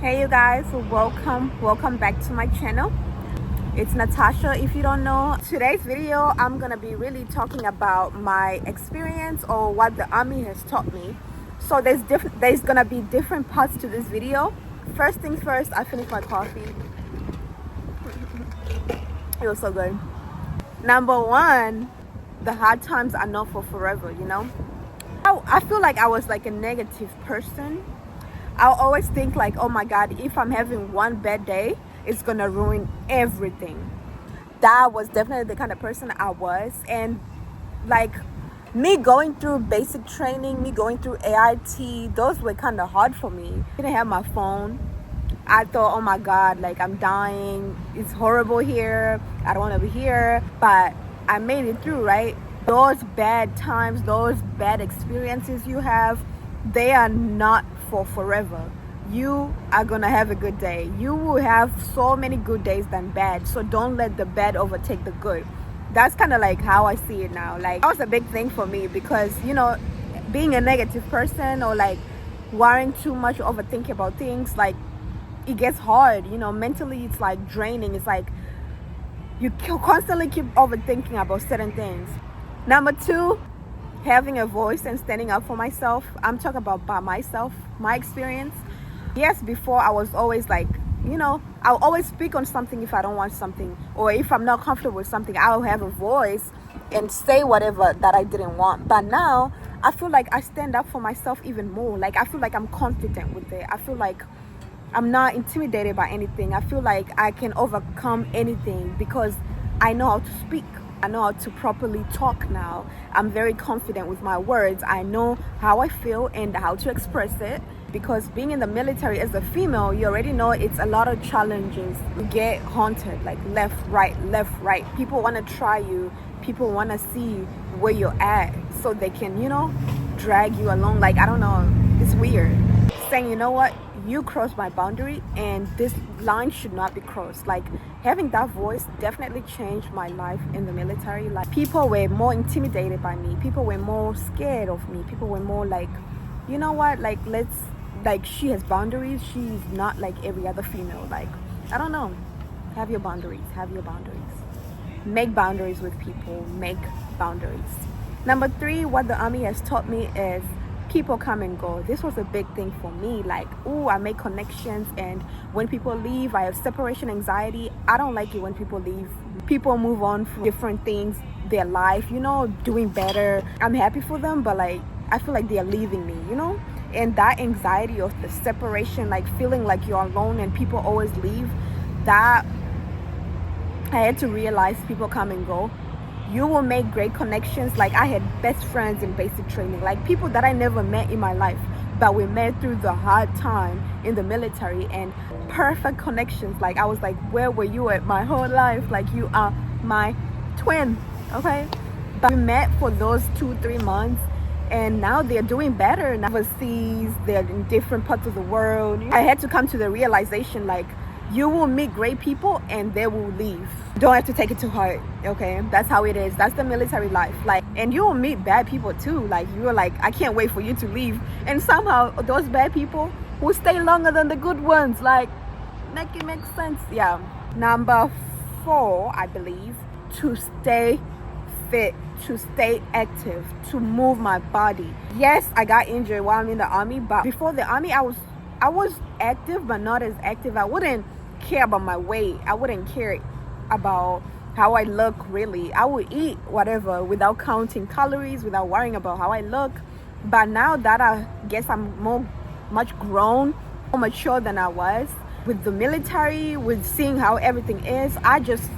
Hey you guys, welcome back to my channel. It's Natasha. If you don't know, today's video I'm gonna be really talking about my experience or what the army has taught me. So there's gonna be different parts to this video. First things first, I finished my coffee. It was so good. Number one, the hard times are not for forever, you know. I feel like I was like a negative person. I'll always think like, oh my God, if I'm having one bad day, it's gonna ruin everything. That was definitely the kind of person I was. And like me going through basic training, me going through AIT, those were kind of hard for me. I didn't have my phone. I thought, oh my God, like I'm dying. It's horrible here. I don't want to be here. But I made it through, right? Those bad times, those bad experiences you have, they are not for forever. You are gonna have a good day. You will have so many good days than bad. So don't let the bad overtake the good. That's kind of like how I see it now. Like that was a big thing for me because, you know, being a negative person or like worrying too much, overthinking about things, like it gets hard, you know, mentally it's like draining. It's like you constantly keep overthinking about certain things. Number two, having a voice and standing up for myself. I'm talking about by myself, my experience. Yes, before I was always like, you know, I'll always speak on something if I don't want something, or if I'm not comfortable with something, I'll have a voice and say whatever that I didn't want. But now I feel like I stand up for myself even more. Like I feel like I'm confident with it. I feel like I'm not intimidated by anything. I feel like I can overcome anything because I know how to speak. I know how to properly talk now. I'm very confident with my words. I know how I feel and how to express it. Because being in the military as a female, you already know it's a lot of challenges. You get haunted, like left, right. People want to try you. People want to see where you're at so they can, you know, drag you along. Like, I don't know. It's weird. Saying, you know what? You crossed my boundary and this line should not be crossed. Like having that voice definitely changed my life in the military. Like people were more intimidated by me. People were more scared of me. People were more like, you know what? Like she has boundaries. She's not like every other female. Like, I don't know. Have your boundaries. Make boundaries with people. Make boundaries. Number three, what the army has taught me is people come and go. This was a big thing for me. Like, I make connections, and when people leave, I have separation anxiety. I don't like it when people leave. People move on for different things, their life, you know, doing better. I'm happy for them, but like I feel like they're leaving me, you know. And that anxiety of the separation, like feeling like you're alone and people always leave, that I had to realize people come and go. You will make great connections. Like I had best friends in basic training, like people that I never met in my life, but we met through the hard time in the military, and perfect connections. Like I was like, where were you at my whole life? Like you are my twin, okay? But we met for those 2-3 months, and now they're doing better overseas. They're in different parts of the world. I had to come to the realization, like, you will meet great people and they will leave. Don't have to take it too hard, okay? That's how it is. That's the military life. Like, and you will meet bad people too. Like, you're like, I can't wait for you to leave. And somehow those bad people will stay longer than the good ones. Like, make it make sense. Yeah. Number 4, I believe, to stay fit, to stay active, to move my body. Yes, I got injured while I'm in the army, but before the army, I was active, but not as active. I wouldn't care about my weight. I wouldn't care about how I look, really. I would eat whatever without counting calories, without worrying about how I look. But now that I guess I'm much grown, more mature than I was with the military, with seeing how everything is, I just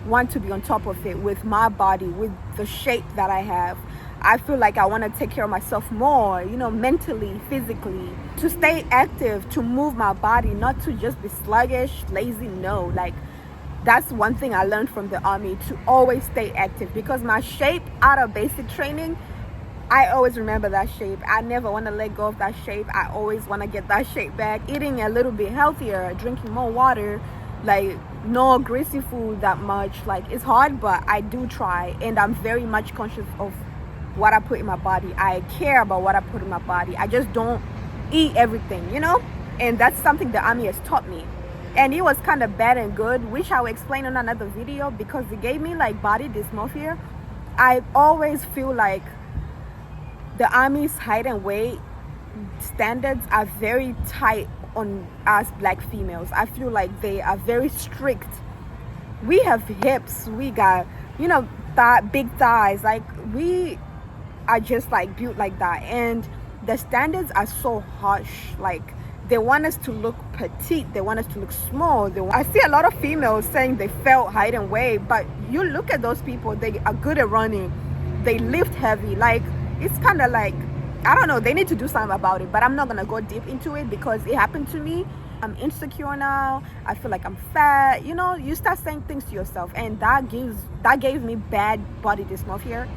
want to be on top of it with my body, with the shape that I have. I feel like I want to take care of myself more, you know, mentally, physically, to stay active, to move my body, not to just be sluggish, lazy. No, like that's one thing I learned from the army, to always stay active, because my shape out of basic training, I always remember that shape. I never want to let go of that shape. I always want to get that shape back. Eating a little bit healthier, drinking more water, like no greasy food that much. Like it's hard, but I do try, and I'm very much conscious of what I put in my body. I care about what I put in my body. I just don't eat everything, you know? And that's something the army has taught me. And it was kind of bad and good, which I will explain in another video, because it gave me like body dysmorphia. I always feel like the army's height and weight standards are very tight on us black females. I feel like they are very strict. We have hips, we got, you know, big thighs, like we are just like built like that, and the standards are so harsh. Like they want us to look petite, they want us to look small. I see a lot of females saying they felt height and weight, but you look at those people, they are good at running, they lift heavy. Like it's kind of like, I don't know, they need to do something about it, but I'm not gonna go deep into it because it happened to me. I'm insecure now, I feel like I'm fat, you know. You start saying things to yourself, and that gave me bad body dysmorphia,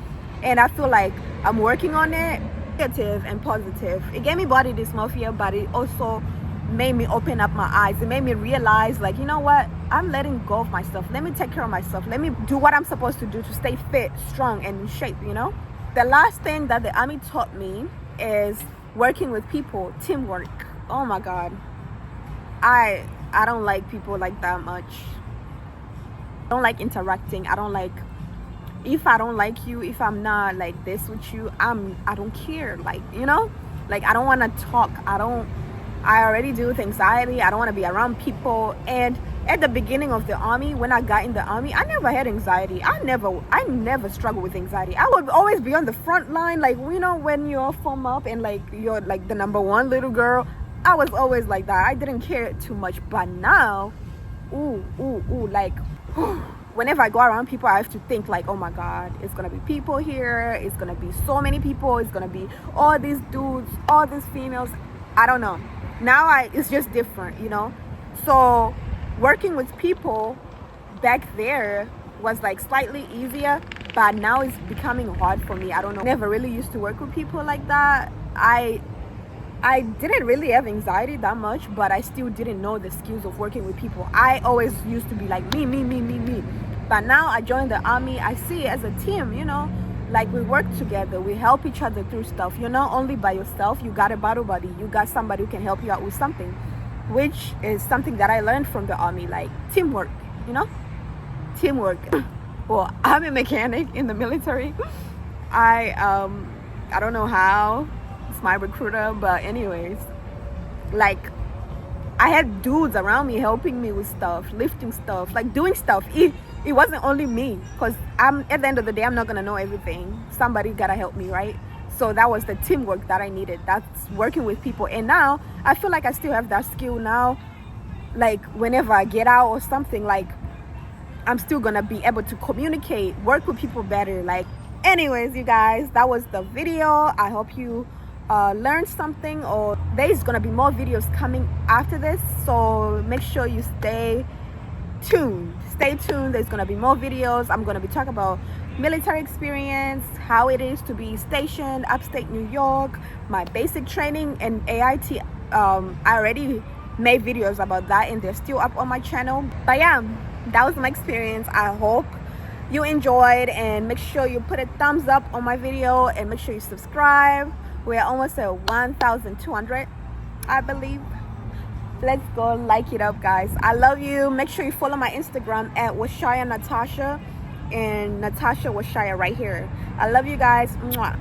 and I feel like I'm working on it. Negative and positive. It gave me body dysmorphia, but it also made me open up my eyes. It made me realize, like, you know what, I'm letting go of myself. Let me take care of myself. Let me do what I'm supposed to do to stay fit, strong, and in shape, you know. The last thing that the army taught me is working with people, teamwork. Oh my god, I don't like people like that much. I don't like interacting. I don't like, if I don't like you, if I'm not like this with you, I don't care, like, you know, like I don't want to talk. I already deal with anxiety. I don't want to be around people. And at the beginning of the army, when I got in the army, I never had anxiety. I never struggled with anxiety. I would always be on the front line, like, you know, when you're form up and like you're like the number one little girl. I was always like that. I didn't care too much. But now, like whenever I go around people, I have to think like, oh my god, it's gonna be people here, it's gonna be so many people, it's gonna be all these dudes, all these females. I don't know. Now it's just different, you know. So working with people back there was like slightly easier, but now it's becoming hard for me. I don't know. Never really used to work with people like that. I didn't really have anxiety that much, but I still didn't know the skills of working with people. I always used to be like me. But now I joined the army, I see it as a team, you know. Like we work together, we help each other through stuff. You're not only by yourself, you got a battle buddy, you got somebody who can help you out with something, which is something that I learned from the army, like teamwork, you know. Teamwork. Well, I'm a mechanic in the military. I don't know how, it's my recruiter, but anyways, like I had dudes around me helping me with stuff, lifting stuff, like doing stuff. It wasn't only me, because I'm at the end of the day, I'm not gonna know everything. Somebody gotta help me, right? So that was the teamwork that I needed. That's working with people. And now I feel like I still have that skill now. Like whenever I get out or something, like I'm still gonna be able to communicate, work with people better. Like, anyways, you guys, that was the video. I hope you learned something, or there's gonna be more videos coming after this, so make sure you stay tuned. There's gonna be more videos. I'm gonna be talking about military experience, how it is to be stationed upstate New York, my basic training, and AIT. I already made videos about that, and they're still up on my channel. But yeah, that was my experience. I hope you enjoyed, and make sure you put a thumbs up on my video, and make sure you subscribe. We're almost at 1,200, I believe. Let's go like it up, guys. I love you. Make sure you follow my Instagram at Washaya Natasha, and Natasha Washaya right here. I love you guys. Mwah.